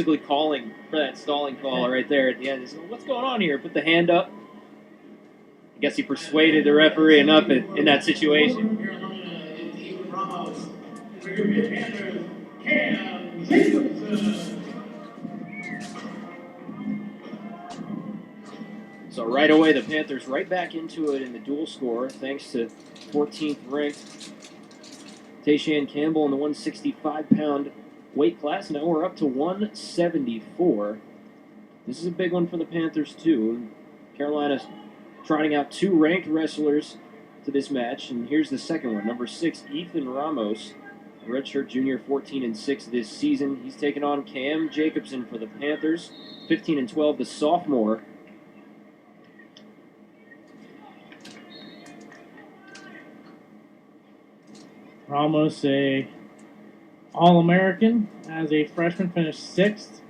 basically calling for that stalling call right there at the end. He's going, what's going on here? Put the hand up. I guess he persuaded the referee enough in that situation. So right away, the Panthers right back into it in the dual score, thanks to 14th ranked Tayshaun Campbell in the 165-pound weight class. Now we're up to 174. This is a big one for the Panthers, too. Carolina's trotting out two ranked wrestlers to this match, and here's the second one. Number 6, Ethan Ramos, redshirt junior, 14-6 this season. He's taking on Cam Jacobson for the Panthers, 15-12, the sophomore. Ramos, a All-American, as a freshman, finished 6th.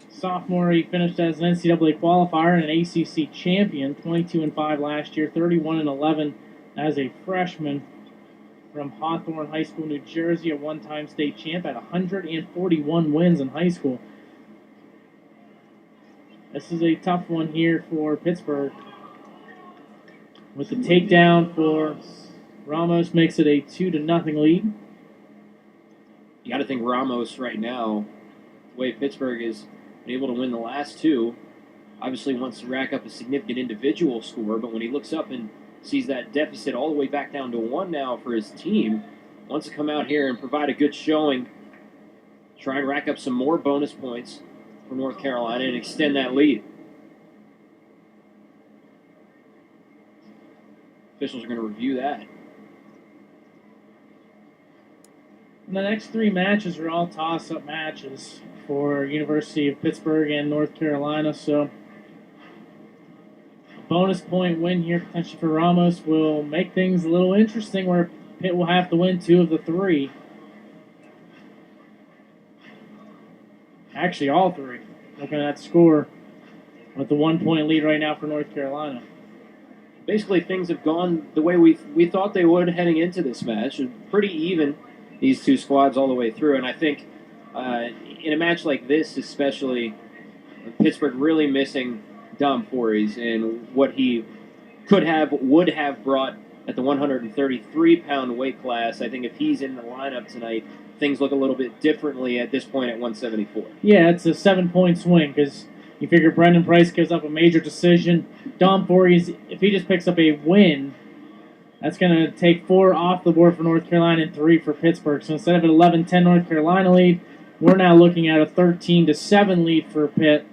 Sophomore, he finished as an NCAA qualifier and an ACC champion, 22-5 last year, 31-11 as a freshman. From Hawthorne High School, New Jersey, a one-time state champ, at 141 wins in high school. This is a tough one here for Pittsburgh. With the takedown for Ramos, makes it a 2-0 lead. You got to think Ramos right now, the way Pittsburgh is able to win the last two, obviously wants to rack up a significant individual score, but when he looks up and sees that deficit all the way back down to 1 now for his team, wants to come out here and provide a good showing, try and rack up some more bonus points for North Carolina and extend that lead. Officials are going to review that. And the next 3 matches are all toss-up matches for University of Pittsburgh and North Carolina, so a bonus point win here potentially for Ramos will make things a little interesting, where Pitt will have to win 2 of the 3. Actually, all 3. Looking at that score with the 1-point lead right now for North Carolina. Basically, things have gone the way we thought they would heading into this match. Pretty even, these two squads all the way through. And I think in a match like this, especially, Pittsburgh really missing Dom Fories and what he would have brought at the 133-pound weight class. I think if he's in the lineup tonight, things look a little bit differently at this point at 174. Yeah, it's a 7-point swing, because you figure Brendan Price gives up a major decision. Dom Fories, if he just picks up a win, that's going to take 4 off the board for North Carolina and 3 for Pittsburgh. So instead of an 11-10 North Carolina lead, we're now looking at a 13-7 lead for Pitt.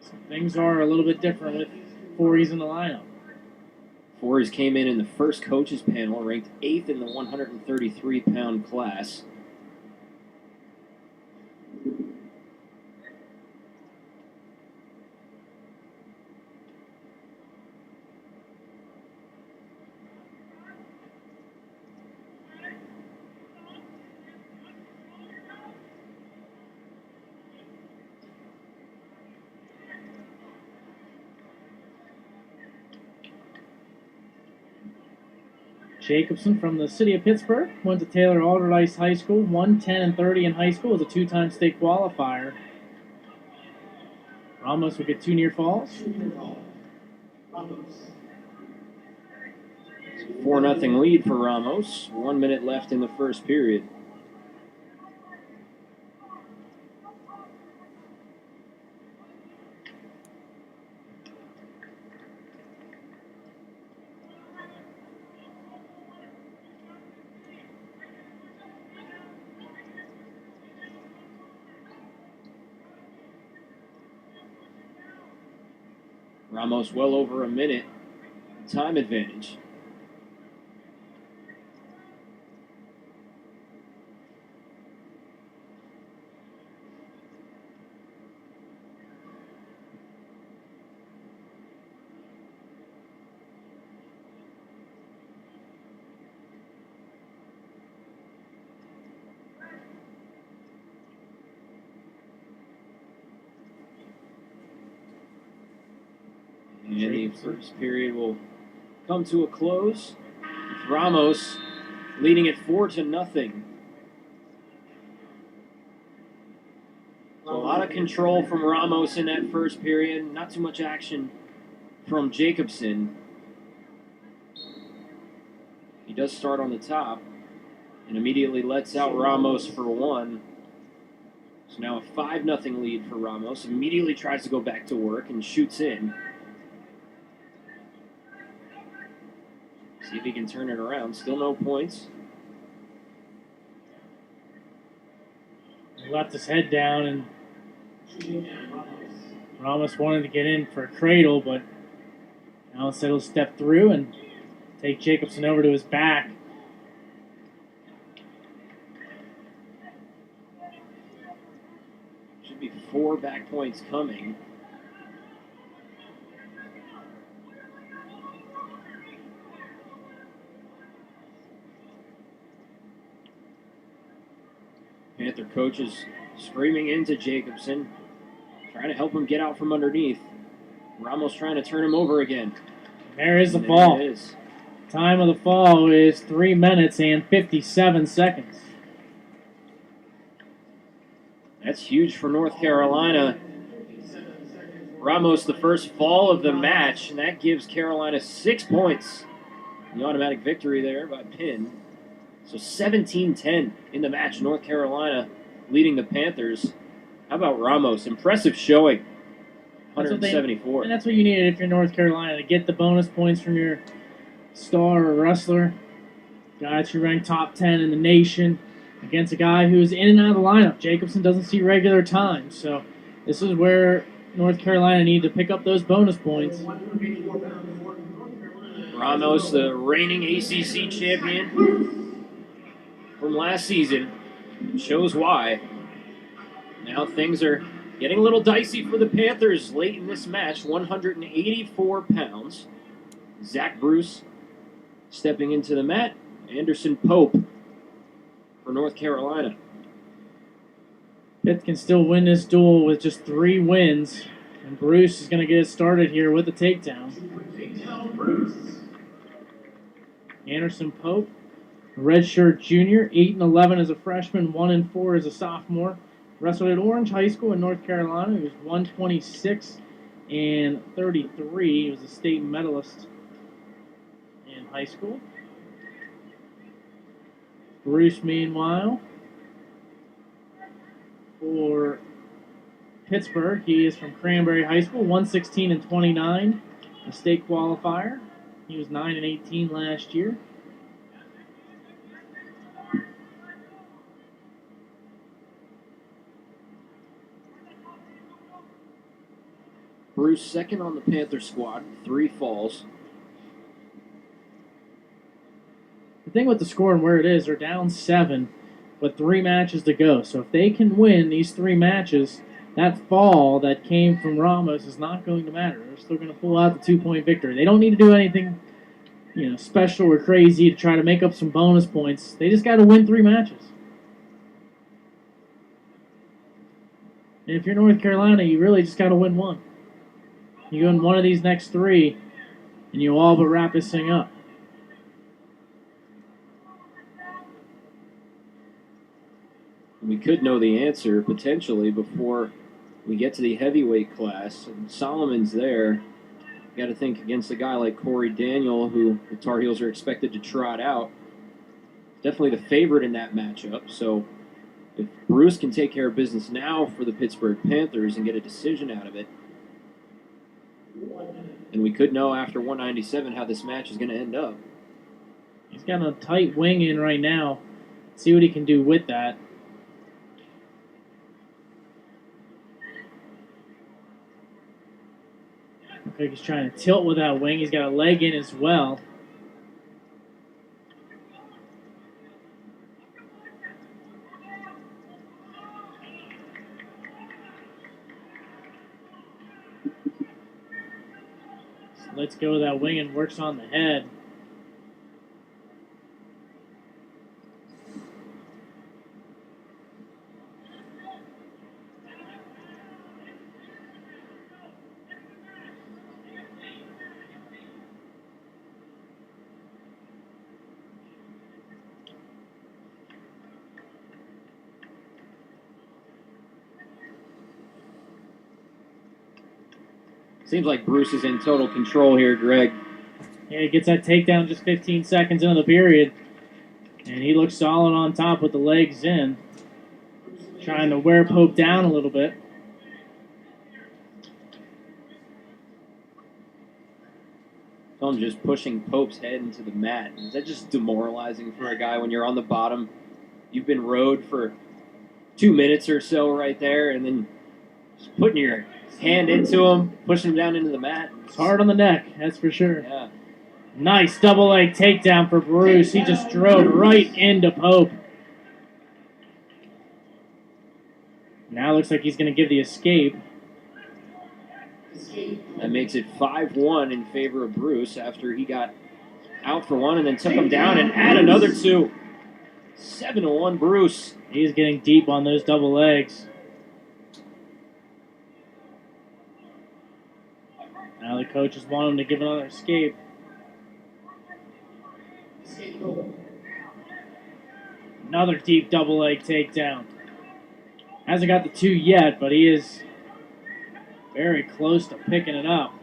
So things are a little bit different with Fories in the lineup. Fories came in the first coaches panel, ranked 8th in the 133-pound class. Jacobson from the city of Pittsburgh, went to Taylor Alderdice High School, won 10-30 in high school, was a 2-time state qualifier. Ramos will get 2 near falls. 4-0 lead for Ramos. 1 minute left in the first period. Ramos well over a minute. Time advantage. And the first period will come to a close. Ramos leading it 4-0. So a lot of control from Ramos in that first period. Not too much action from Jacobson. He does start on the top and immediately lets out Ramos for one. So now a 5-0 lead for Ramos. Immediately tries to go back to work and shoots in. See if he can turn it around. Still no points. He left his head down, and Ramos wanted to get in for a cradle, but now instead he'll step through and take Jacobson over to his back. Should be 4 back points coming. Panther coaches screaming into Jacobson, trying to help him get out from underneath. Ramos trying to turn him over again. There is the fall. It is. Time of the fall is 3 minutes and 57 seconds. That's huge for North Carolina. Ramos, the first fall of the match, and that gives Carolina 6 points. The automatic victory there by Penn. So 17-10 in the match. North Carolina leading the Panthers. How about Ramos? Impressive showing. 174. And that's what you needed if you're North Carolina, to get the bonus points from your star or wrestler. Guy that you rank top 10 in the nation against a guy who's in and out of the lineup. Jacobson doesn't see regular time. So this is where North Carolina need to pick up those bonus points. Ramos, the reigning ACC champion from last season, shows why. Now things are getting a little dicey for the Panthers late in this match. 184 pounds. Zack Bruce stepping into the mat. Anderson Pope for North Carolina. Pitt can still win this duel with just 3 wins. And Bruce is going to get it started here with the takedown. Anderson Pope, redshirt junior, 8-11 as a freshman, 1-4 as a sophomore. Wrestled at Orange High School in North Carolina. He was 126 and 33. He was a state medalist in high school. Bruce, meanwhile, for Pittsburgh, he is from Cranberry High School, 116 and 29, a state qualifier. He was 9 and 18 last year. Bruce second on the Panther squad, 3 falls. The thing with the score and where it is, they're down 7, but 3 matches to go. So if they can win these 3 matches, that fall that came from Ramos is not going to matter. They're still going to pull out the 2-point victory. They don't need to do anything, special or crazy to try to make up some bonus points. They just got to win 3 matches. And if you're North Carolina, you really just got to win 1. You win 1 of these next 3, and you all but wrap this thing up. We could know the answer potentially before we get to the heavyweight class. And Salomon's there. Got to think against a guy like Corey Daniel, who the Tar Heels are expected to trot out. Definitely the favorite in that matchup. So if Bruce can take care of business now for the Pittsburgh Panthers and get a decision out of it, and we could know after 197 how this match is going to end up. He's got a tight wing in right now. See what he can do with that. Looks like he's trying to tilt with that wing. He's got a leg in as well. So let's go with that wing and works on the head. Seems like Bruce is in total control here, Greg. Yeah, he gets that takedown just 15 seconds into the period. And he looks solid on top with the legs in. Trying to wear Pope down a little bit. I'm just pushing Pope's head into the mat. Is that just demoralizing for a guy when you're on the bottom? You've been rode for 2 minutes or so right there, and then just putting your hand into him, pushing him down into the mat. It's hard on the neck, that's for sure. Yeah. Nice double leg takedown for Bruce. He just drove right into Pope. Now looks like he's going to give the escape. That makes it 5-1 in favor of Bruce after he got out for one and then took him down and add another two. 7-1 Bruce. He's getting deep on those double legs. Now the coaches want him to give another escape. Another deep double leg takedown. Hasn't got the two yet, but he is very close to picking it up.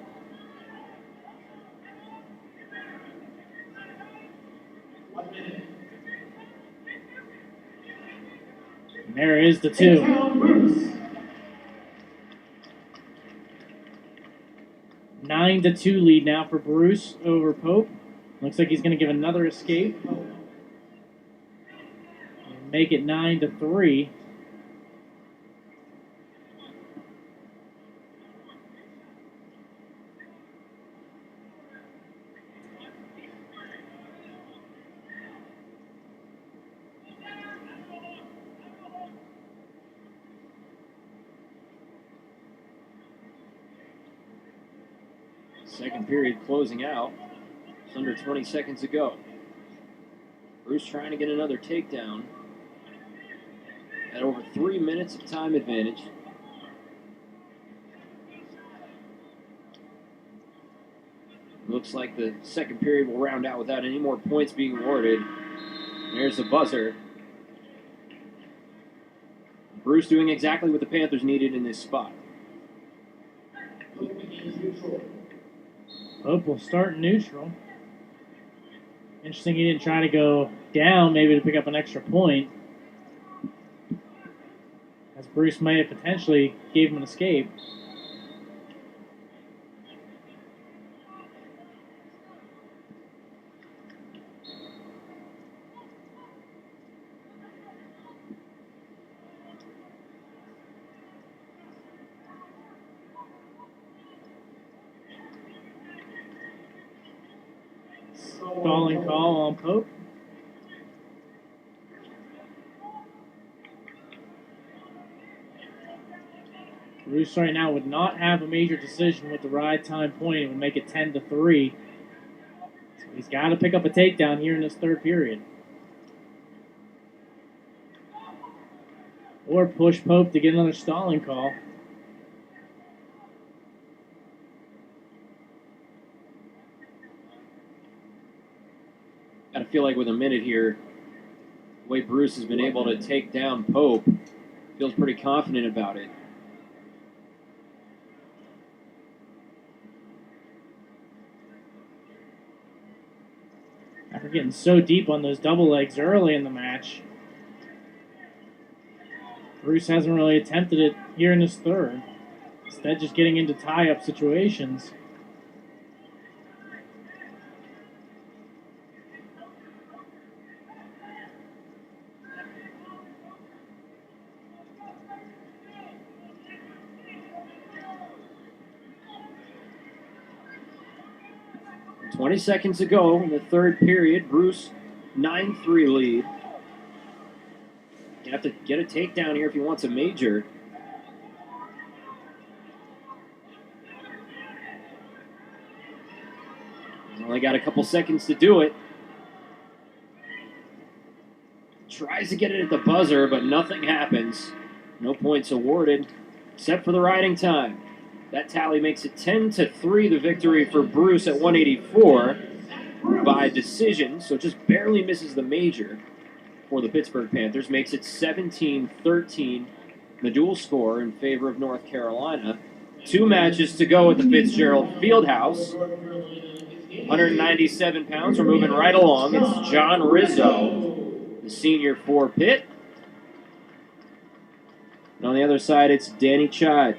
And there is the two. 9-2 lead now for Bruce over Pope. Looks like he's going to give another escape. And make it 9-3. Second period closing out. It's under 20 seconds to go. Bruce trying to get another takedown. At over 3 minutes of time advantage. Looks like the second period will round out without any more points being awarded. There's the buzzer. Bruce doing exactly what the Panthers needed in this spot. Pope will start neutral. Interesting he didn't try to go down maybe to pick up an extra point. As Bruce may have potentially gave him an escape. Stalling call on Pope. Bruce right now would not have a major decision with the ride time point. It would make it 10-3. So he's got to pick up a takedown here in this third period. Or push Pope to get another stalling call. I feel like with a minute here, the way Bruce has been able to take down Pope, feels pretty confident about it. After getting so deep on those double legs early in the match, Bruce hasn't really attempted it here in this third. Instead, just getting into tie-up situations. .20 seconds to go in the third period. Bruce, 9-3 lead. You have to get a takedown here if he wants a major. He's only got a couple seconds to do it. Tries to get it at the buzzer, but nothing happens. No points awarded, except for the riding time. That tally makes it 10-3, the victory for Bruce at 184 by decision. So just barely misses the major for the Pittsburgh Panthers. Makes it 17-13, the dual score in favor of North Carolina. 2 matches to go at the Fitzgerald Fieldhouse. 197 pounds. We're moving right along. It's John Rizzo, the senior for Pitt. And on the other side, it's Danny Chide,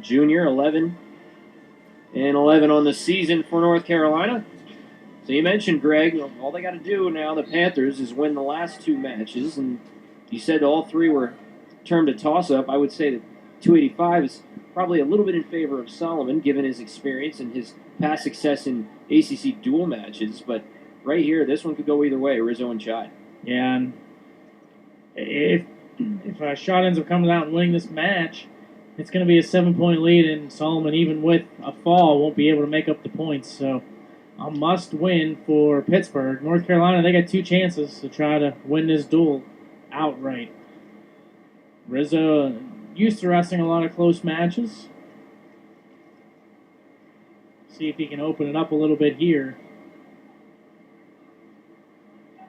junior, 11 and 11 on the season for North Carolina. So you mentioned, Greg, all they got to do now, the Panthers, is win the last 2 matches. And you said all 3 were termed a toss-up. I would say that 285 is probably a little bit in favor of Salomon, given his experience and his past success in ACC dual matches. But right here, this one could go either way, Rizzo and Chide. Yeah, and if Shot ends up coming out and winning this match, it's going to be a 7-point lead, and Salomon, even with a fall, won't be able to make up the points. So a must win for Pittsburgh. North Carolina, they got 2 chances to try to win this duel outright. Rizzo used to wrestling a lot of close matches. See if he can open it up a little bit here.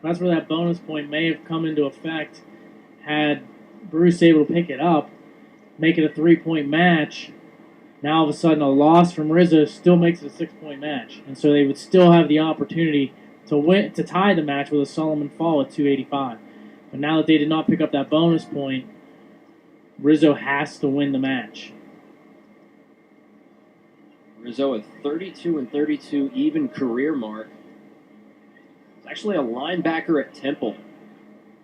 That's where that bonus point may have come into effect had Bruce able to pick it up, make it a 3-point match. Now all of a sudden a loss from Rizzo still makes it a 6-point match. And so they would still have the opportunity to tie the match with a Salomon fall at 285. But now that they did not pick up that bonus point, Rizzo has to win the match. Rizzo a 32 and 32 even career mark. He's actually a linebacker at Temple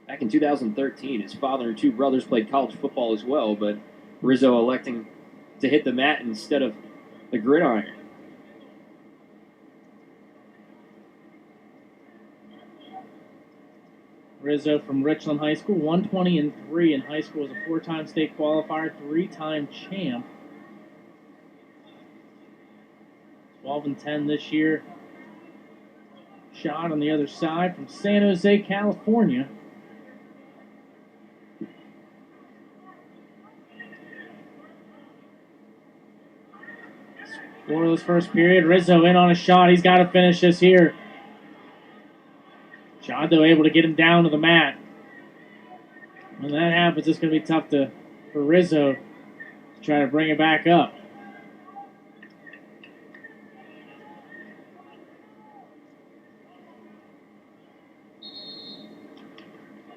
back in 2013. His father and 2 brothers played college football as well, but Rizzo electing to hit the mat instead of the gridiron. Rizzo from Richland High School, 120-3 in high school, was a 4-time state qualifier, 3-time champ. 12-10 this year. Shot on the other side from San Jose, California. Scoreless first period. Rizzo in on a shot. He's got to finish this here. Shot, though, able to get him down to the mat. When that happens, it's going to be tough for Rizzo to try to bring it back up.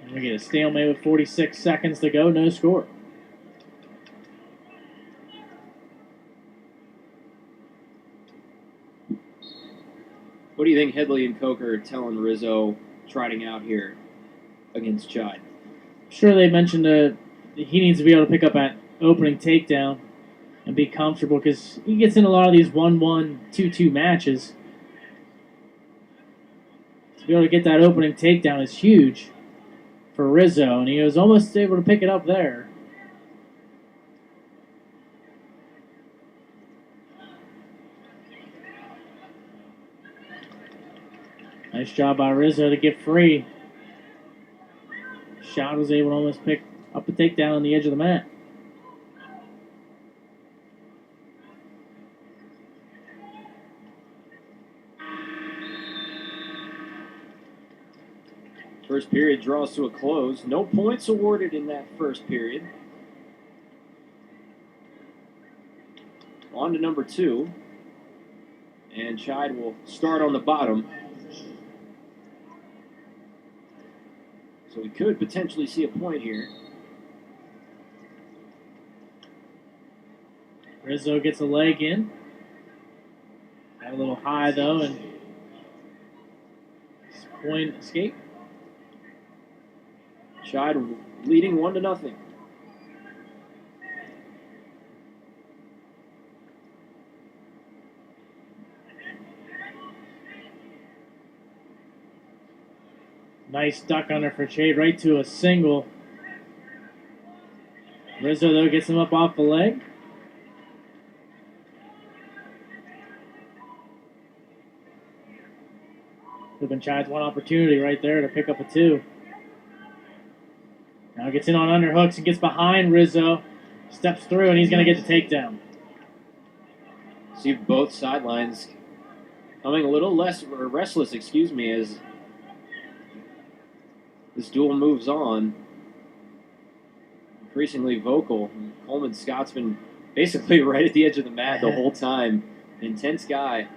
And we get a stalemate with 46 seconds to go. No score. What do you think Headley and Coker are telling Rizzo trotting out here against Chide? Sure, they mentioned he needs to be able to pick up at opening takedown and be comfortable because he gets in a lot of these 1-1, 2-2 matches. To be able to get that opening takedown is huge for Rizzo, and he was almost able to pick it up there. Nice job by Rizzo to get free. Shot was able to almost pick up a takedown on the edge of the mat. First period draws to a close. No points awarded in that first period. On to number 2. And Chide will start on the bottom. So we could potentially see a point here. Rizzo gets a leg in. Got a little high, though, and point escape. Chide leading 1-0. Nice duck under for Chade, right to a single. Rizzo, though, gets him up off the leg. Could have been Chade's one opportunity right there to pick up a 2. Now gets in on underhooks and gets behind Rizzo. Steps through, and he's going to get the takedown. See both sidelines coming a little restless, as this duel moves on. Increasingly vocal. Coleman Scott's been basically right at the edge of the mat the whole time. Intense guy.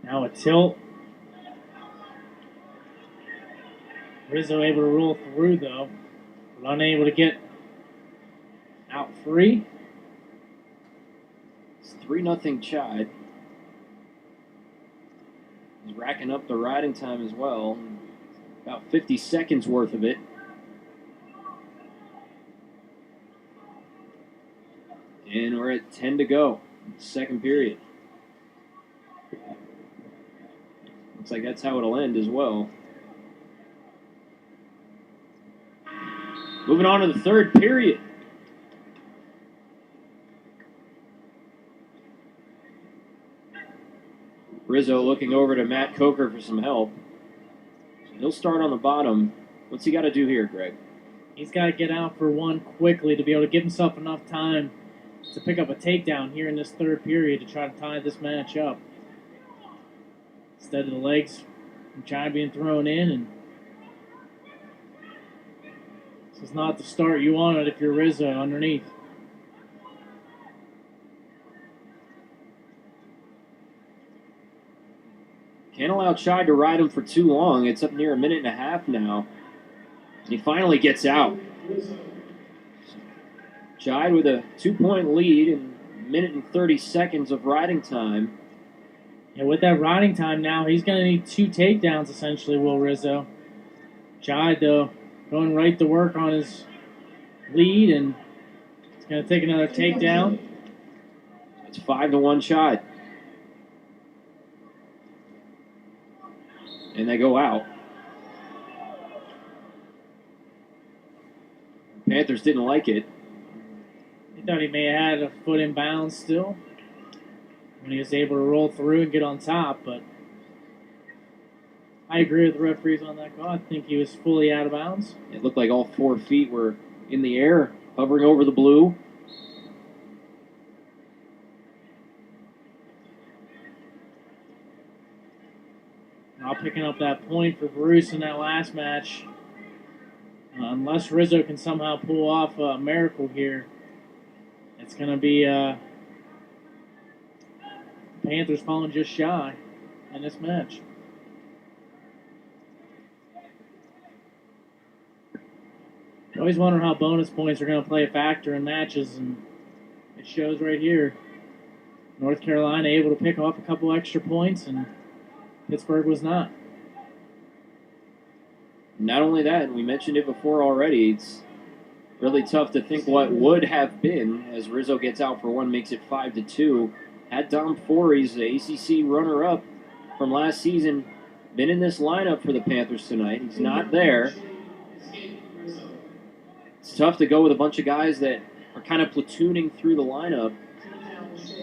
Now a tilt. Rizzo able to roll through, though, but unable to get out free. It's 3-0 Chide. He's racking up the riding time as well. About 50 seconds worth of it. And we're at 10 to go. Second period. Looks like that's how it'll end as well. Moving on to the third period. Rizzo looking over to Matt Coker for some help. So he'll start on the bottom. What's he got to do here, Greg? He's got to get out for one quickly to be able to give himself enough time to pick up a takedown here in this third period to try to tie this match up. Instead of the legs from Chide being thrown in, and this is not the start you wanted if you're Rizzo underneath. Can't allow Chide to ride him for too long. It's up near a minute and a half now. And he finally gets out. Chide with a 2-point lead and a minute and 30 seconds of riding time. And with that riding time now, he's going to need 2 takedowns, essentially, Will Rizzo. Chide, though, going right to work on his lead, and he's going to take another takedown. It's 5-1 Chide. And they go out. Panthers didn't like it. He thought he may have had a foot in bounds still when he was able to roll through and get on top, but I agree with the referees on that call. I think he was fully out of bounds. It looked like all 4 feet were in the air, hovering over the blue. Now picking up that point for Bruce in that last match. Unless Rizzo can somehow pull off a miracle here, it's going to be Panthers falling just shy in this match. I always wonder how bonus points are going to play a factor in matches, and it shows right here. North Carolina able to pick up a couple extra points, and Pittsburgh was not. Not only that, and we mentioned it before already, it's really tough to think what would have been as Rizzo gets out for one, makes it 5-2. Had Dom Forey's, the ACC runner-up from last season, been in this lineup for the Panthers tonight. He's not there. It's tough to go with a bunch of guys that are kind of platooning through the lineup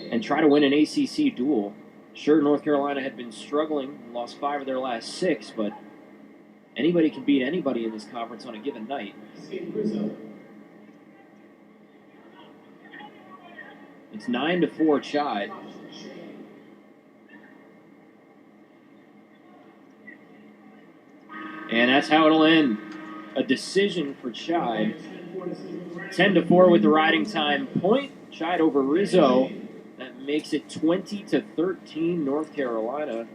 and try to win an ACC duel. Sure, North Carolina had been struggling, lost 5 of their last 6, but anybody can beat anybody in this conference on a given night. It's 9-4 Chide. And that's how it'll end. A decision for Chide. 10-4 with the riding time point. Chide over Rizzo. That makes it 20-13 North Carolina.